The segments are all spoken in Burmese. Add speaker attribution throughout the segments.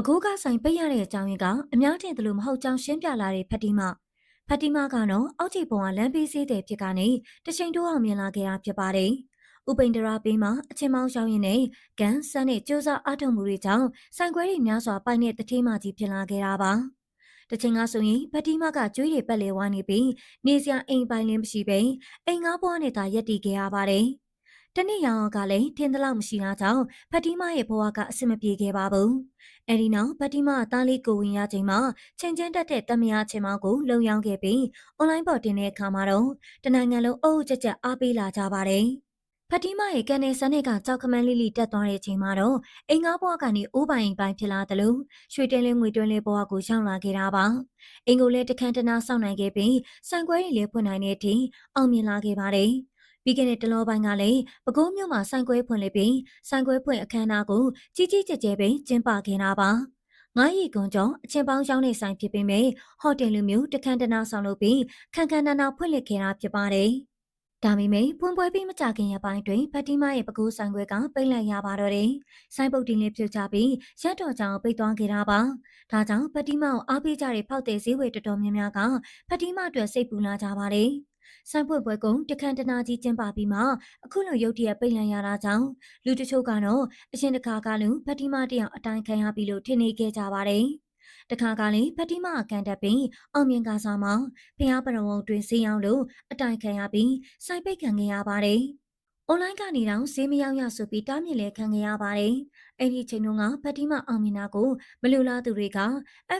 Speaker 1: ကူးကဆိုင်ပိတ်ရတဲ့အကြောင်းရင်းကအများထင်သလိုမဟုတ်ကြောင်းရှင်းပြလာတဲ့ဖတ်တီမာကတော့အောက်ခြေပေါ်ကလမ်းပေးစေးတဲ့ဖြစ်ကနေတချိန်တိုးအောင်မြင်လာခဲ့တာဖြစ်ပါတယ်။ဥပိန္ဒရာပေးမှာအချင်းမောင်းရှောင်းရင်းနဲ့ကန်ဆန်းနဲ့ကြိုးစားအားထုတ်မှုတွေကြောင့်ဆိုင်ခွဲတွေများစွာပိုင်တဲ့တထေးမကြီးဖြစ်လာခဲ့တာပါ။တချိန်ကဆိုရင်ဖတ်တီမာကကျွေးတွေပက်လေဝိုင်းနေပြီးနေစရာအိမ်ပိုင်လည်းမရှိပဲအိမ်ငါးဘွားနဲ့သာရက်တည်ခဲ့ရပါတယ်။တနေ့ရောင်ကလည်းထင်းသလောက်မရှိတာကြောင့်ဖတ်တီမာရဲ့ဘဝကအဆင်မပြေခဲ့ပါဘူး။အဲဒီနောက်ဖတ်တီမာသားလေးကိုဝင်ရချိန်မှာချိန်ချင်းတက်တဲ့တမယာချင်းမောင်းကိုလုံရောက်ခဲ့ပြီးအွန်လိုင်းပေါ်တင်တဲ့အခါမှာတော့တနိုင်ငံလုံးအုပ်ကြက်ကြက်အားပေးလာကြပါတယ်။ဖတ်တီမာရဲ့ကန်နေစန်းကကြောက်ခမန်းလေးတက်သွားတဲ့ချိန်မှာတော့အိမ်ငါးဘွားကနေအိုးပိုင်ပိုင်းဖြစ်လာတယ်လို့ရွှေတဲလေးငွေတွင်းလေးဘွားကိုရောက်လာခဲ့တာပါ။အိမ်ကိုလည်းတခန်းတနာစောင့်နိုင်ခဲ့ပြီးဆိုင်ခွဲတွေလည်းဖွင့်နိုင်တဲ့အထိအောင်မြင်လာခဲ့ပါတယ်။ပြီးခဲ့တဲ့တလောပိုင်းကလည်းပဲခူးမြို့မှာဆိုင်ခွဲဖွင့်လိုက်ပြီးဆိုင်ခွဲဖွင့်အခမ်းအနားကိုကြီးကြီးကျယ်ကျယ်ပဲကျင်းပခဲ့တာပါ။ငါးရီကွန်ကျော်အချင်းပေါင်းရောင်းနေဆိုင်ဖြစ်ပေမဲ့ဟိုတယ်လူမျိုးတခန်းတနာဆောင်လုပ်ပြီးခန်းခန်းနာနာဖွင့်လှစ်ခဲ့တာဖြစ်ပါတယ်။ဒါပေမဲ့ဖွင့်ပွဲပြီးမကြခင်ရပိုင်းတွင်ဖတ်တီမာရဲ့ပဲခူးဆိုင်ခွဲကပိတ်လိုက်ရပါတော့တယ်။ဆိုင်ပုတ်တင်လေးပြုတ်ချပြီးရက်တော်ကြောင်ပိတ်သွားခဲ့တာပါ။ဒါကြောင့်ဖတ်တီမာကိုအားပေးကြတဲ့ဖောက်သည်ဈေးဝယ်တော်တော်များများကဖတ်တီမာအတွက်စိတ်ပူလာကြပါတယ်။ဆိုင်ဖွင့်ပွဲကတခန်းတနာကြီးကျင်းပပြီးမှအခုလိုရုတ်တရက်ပိတ်လိုက်ရတာကြောင့်လူတချို့ကတော့အရင်တစ်ခါကလူဖတ်တီမာတယောက်အတိုင်းခံရပြီလို့ထင်နေခဲ့ကြပါတယ်။တခါကလည်းဖတ်တီမာအကန်တက်ပြီးအောင်မြင်ကစားမှာဖျားပရဝုံတွင်ဈေးရောက်လို့အတိုင်းခံရပြီးစိုက်ပိတ်ခံခဲ့ရပါတယ်။အွန်လိုင်းကနေတော့ဈေးမရောက်ရဆိုပြီးတားမြစ်လဲခံခဲ့ရပါတယ်။အဲ့ဒီချိန်တုန်းကဖတ်တီမာအောင်မြင်တာကိုမလူလားသူတွေက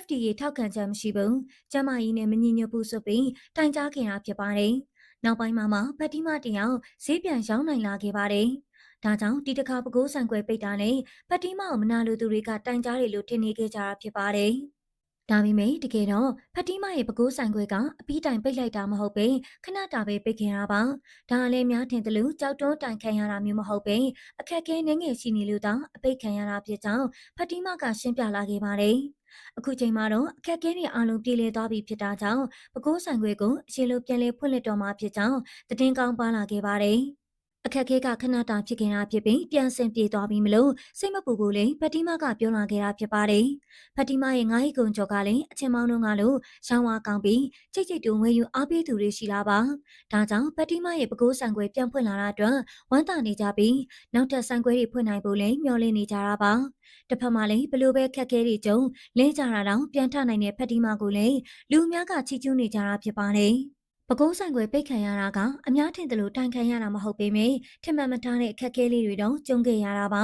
Speaker 1: FDA ထောက်ခံချက်မရှိဘူး။ကျမကြီးနဲ့မညီညွတ်ဘူးဆိုပြီးတိုင်ကြားခဲ့တာဖြစ်ပါတယ်။နောက်ပိုင်းမှာဖတ်တီမာတယောက်ဈေးပြန်ရောင်းနိုင်လာခဲ့ပါတယ်။ဒါကြောင့်ဒီတစ်ခါပဲခူးဆိုင်ခွဲပိတ်တာနဲ့ဖတ်တီမာကိုမနာလိုသူတွေကတိုင်ကြားတယ်လို့ထင်နေခဲ့ကြတာဖြစ်ပါတယ်။ဒါပေမဲ့တကယ်တော့ဖတ်တီမာရဲ့ပဲခူးဆိုင်ခွဲကအပီးတိုင်ပိတ်လိုက်တာမဟုတ်ပဲခဏတာပဲပိတ်ခဲ့တာပါ။ဒါလည်းများထင်တယ်လို့ကြောက်တွန်းတိုင်ခံရတာမျိုးမဟုတ်ပဲအခက်အခဲငယ်ငယ်ရှိနေလို့တောင်အပိတ်ခံရတာဖြစ်ကြောင်းဖတ်တီမာကရှင်းပြလာခဲ့ပါတယ်။အခုချိန်မှာတော့အခက်အခဲတွေအလုံးပြေလည်သွားပြီဖြစ်တာကြောင့်ပဲခူးဆိုင်ခွဲကိုအရှင်လိုပြန်လည်ဖွင့်လှစ်တော်မှာဖြစ်ကြောင်းသတင်းကောင်းပါလာခဲ့ပါတယ်။အခက်အခဲကခဏတာဖြစ်ခင်တာဖြစ်ပြီးပြန်ဆင်ပြေသွားပြီမလို့စိတ်မပူဘူးလေဖတ်တီမာကပြောလာခဲ့တာဖြစ်ပါတယ်။ဖတ်တီမာရဲ့ငါးရီကုံကျော်ကလည်းအချင်းမောင်းတို့ကလို့ရောင်းဝါကောင်းပြီးချိတ်ချိတ်တူဝယ်ယူအားပေးသူတွေရှိလာပါ။ဒါကြောင့်ဖတ်တီမာရဲ့ပဲခူးဆိုင်ခွဲပြန်ဖွင့်လာတာအတွက်ဝမ်းသာနေကြပြီးနောက်ထပ်ဆိုင်ခွဲတွေဖွင့်နိုင်ဖို့လည်းမျှော်လင့်နေကြတာပါ။တစ်ဖက်မှာလည်းဘလို့ပဲခက်ခဲတွေကြုံလဲကြတာတော့ပြန်ထနိုင်တဲ့ဖတ်တီမာကိုလည်းလူအများကချီးကျူးနေကြတာဖြစ်ပါတယ်။ပဲခူးဆိုင်ခွဲပိတ်ခံရတာကအများထင်သလိုတိုင်ခံရတာမဟုတ်ပေမဲ့ထင်မှန်မထားတဲ့အခက်အခဲလေးတွေတော့ကြုံခဲ့ရတာပါ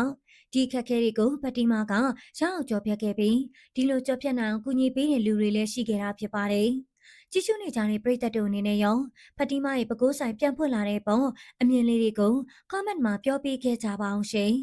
Speaker 1: ဒီအခက်အခဲတွေကိုဖတ်တီမာကရအောင်ကြော်ဖြတ်ခဲ့ပြီးဒီလိုကြော်ဖြတ်နိုင်အောင်ကူညီပေးတဲ့လူတွေလည်းရှိခဲ့တာဖြစ်ပါတယ်ကြည့်ရှုနေကြတဲ့ပရိသတ်တို့အနေနဲ့ရောဖတ်တီမာရဲ့ပဲခူးဆိုင်ပြန်ဖွင့်လာတဲ့ပုံအမြင်လေးတွေကို comment မှာပြောပြခဲ့ကြပါအောင်ရှင်